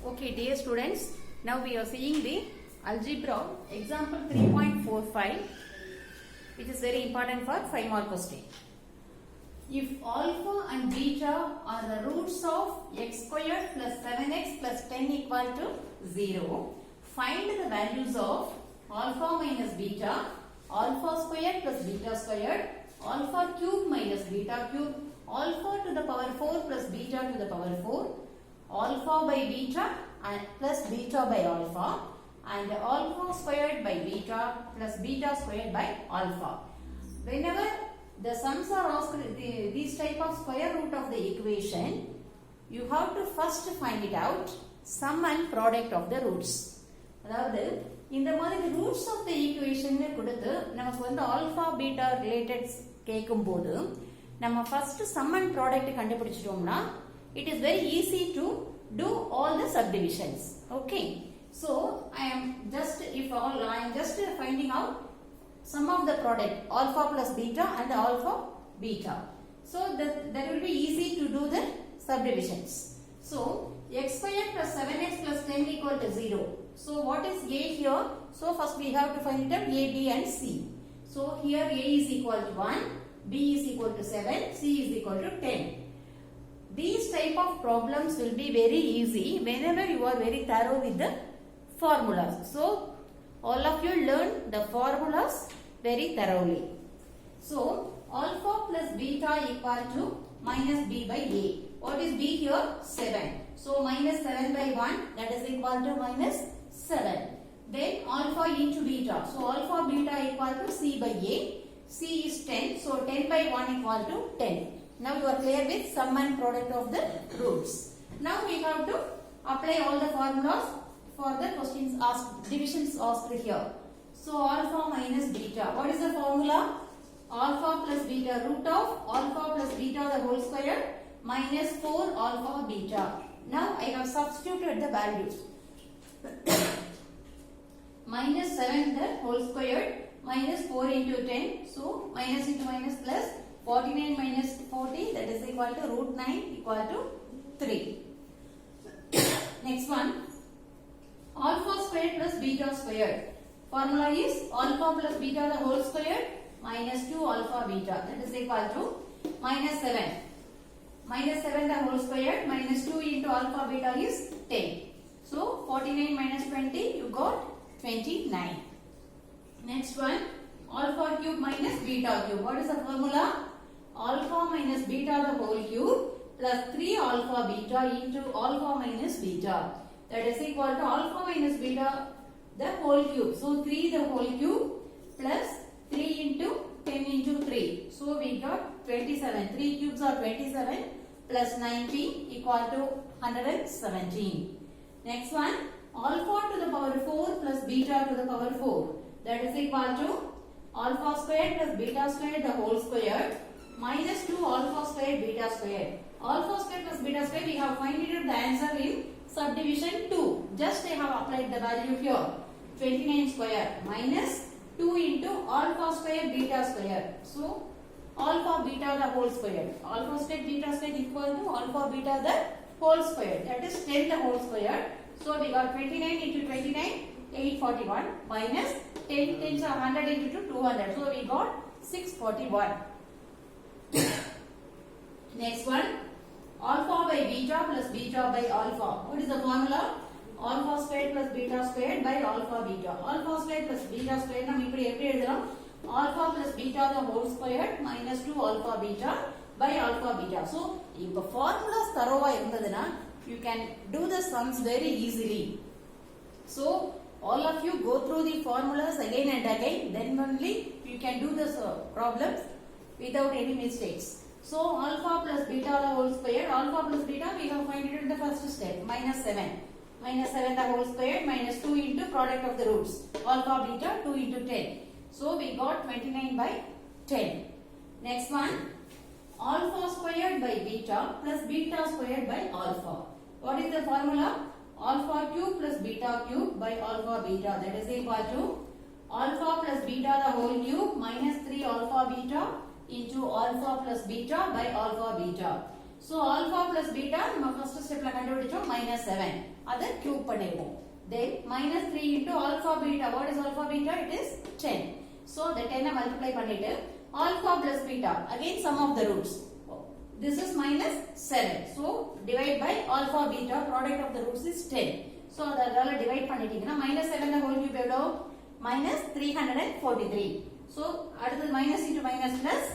Okay, dear students, now we are seeing the algebra example 3.45, which is very important for 5 mark question. If alpha and beta are the roots of x squared plus 7x plus 10 equal to 0, find the values of alpha minus beta, alpha squared plus beta squared, alpha cube minus beta cube, alpha to the power 4 plus beta to the power 4, alpha by beta and plus beta by alpha, and alpha squared by beta plus beta squared by alpha. Whenever the sums are asked, these type of square root of the equation, you have to first find it out, sum and product of the roots. அதாவது இந்த மாதிரி roots of the equation கொடுத்து நமக்கு வந்து alpha beta related கேட்கும்போது நம்ம first sum and product கண்டுபிடிச்சிட்டோம்னா it is very easy to do all the subdivisions. Okay, so I am just finding out sum of the product alpha plus beta and alpha beta, so that will be easy to do the subdivisions. So x squared plus 7x plus 10 equal to 0. So what is a here? So first we have to find out a, b and c. So here a is equal to 1, b is equal to 7, c is equal to 10. These type of problems will be very easy whenever you are very thorough with the formulas. So all of you learn the formulas very thoroughly. So alpha plus beta equal to minus b by a. What is b here? 7. So minus 7 by 1, that is equal to minus 7. Then alpha into beta. So alpha beta equal to c by a. C is 10. So 10 by 1 equal to 10. Now you are clear with sum and product of the roots. Now we have to apply all the formulas for the questions asked, divisions asked here. So alpha minus beta. What is the formula? Alpha plus beta, root of alpha plus beta the whole square minus 4 alpha beta. Now I have substituted the values. Minus 7 the whole square minus 4 into 10. So minus into minus plus 49 minus 40, that is equal to root 9 equal to 3. Next one, alpha squared plus beta squared. Formula is alpha plus beta the whole squared minus 2 alpha beta, that is equal to minus 7. Minus 7 the whole squared minus 2 into alpha beta is 10. So 49 minus 20, you got 29. Next one, alpha cube minus beta cube. What is the formula? Alpha minus beta the whole cube plus 3 alpha beta into alpha minus beta, that is equal to alpha minus beta the whole cube. So 3 the whole cube plus 3 into 10 into 3. So we got 27. 3 cubes are 27 plus 19 equal to 117. Next one, alpha to the power 4 plus beta to the power 4, that is equal to alpha squared plus beta squared the whole square minus 2 alpha squared beta squared. Alpha squared plus beta squared, we have found the answer in subdivision 2. Just I have applied the value here. 29 square minus 2 into alpha squared beta squared. So alpha beta the whole squared. Alpha squared beta squared equal to alpha beta the whole squared. That is 10 the whole squared. So we got 29 into 29, 841 minus 10 tens are 100 into 200. So we got 641. Next one, alpha by beta plus beta by alpha. What is the formula? Alpha squared plus beta squared by alpha beta. Alpha squared plus beta squared, நம்ம இப்படி எப்படி எழுதலாம்? Alpha plus beta the whole squared minus 2 alpha beta by alpha beta. So இப்போ formulas தரோவா இருந்ததுனா you can do the sums very easily. So all of you go through the formulas again and again, then only you can do the problems without any mistakes. So alpha plus beta the whole square, alpha plus beta we have find it in the first step, minus 7. Minus 7 the whole square minus 2 into product of the roots, alpha beta 2 into 10. So we got 29 by 10. Next one, alpha squared by beta plus beta squared by alpha. What is the formula? Alpha cube plus beta cube by alpha beta, that is equal to alpha plus beta the whole cube minus 3 alpha beta into alpha plus beta by alpha beta. So alpha plus beta நம்ம first stepல கண்டுபிடிச்சோம் -7. அத cube பண்ணிடுவோம். Then -3 into alpha beta. What is alpha beta? It is 10. So the 10 multiply பண்ணிட்டு alpha plus beta. Again sum of the roots. This is -7. So divide by alpha beta. Product of the roots is 10. So அதனால divide பண்ணிட்டீங்கன்னா -7 the whole cube எவ்வளோ? -343. So அடுத்தது minus into minus plus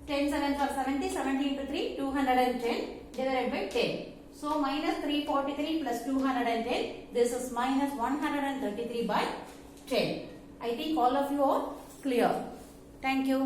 10 7s are 70. 70 into 3 210 divided by 10. So minus 343 plus 210. This is minus 133 by 10. I think all of you are clear. Thank you.